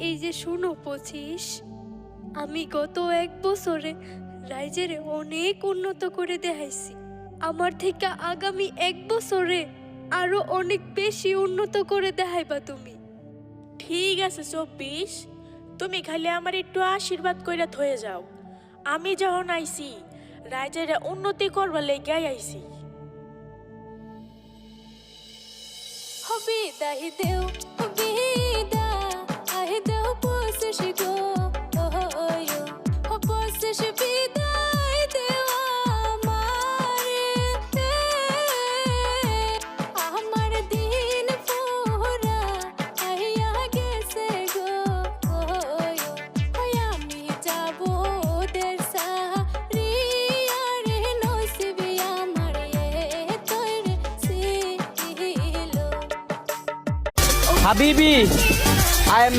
এই যে শুনো 25, আমি গত 1 বছরে রাইজেরে অনেক উন্নত করে দেখাইছি। আমার থেকে আগামী 1 বছরে আরো অনেক বেশি উন্নত করে দেখাইবা তুমি। ঠিক আছে 24, তুমি খালি আমার একটু আশীর্বাদ কইরা থয়ে যাও। আমি যখন আইছি রাইজের উন্নতি করবার লেগে আইছি। হবে দাহি দেও বিদা আহে দেও পসশ গো ওয়ো ও পসশ বিদায় দেও আমারে আমার দিন পুরা আইয়া গেছে গো ওয়ো ওই আমি যাব দের সারি আরে নসিবি আমার তৈরি ছিল। Habibi, I am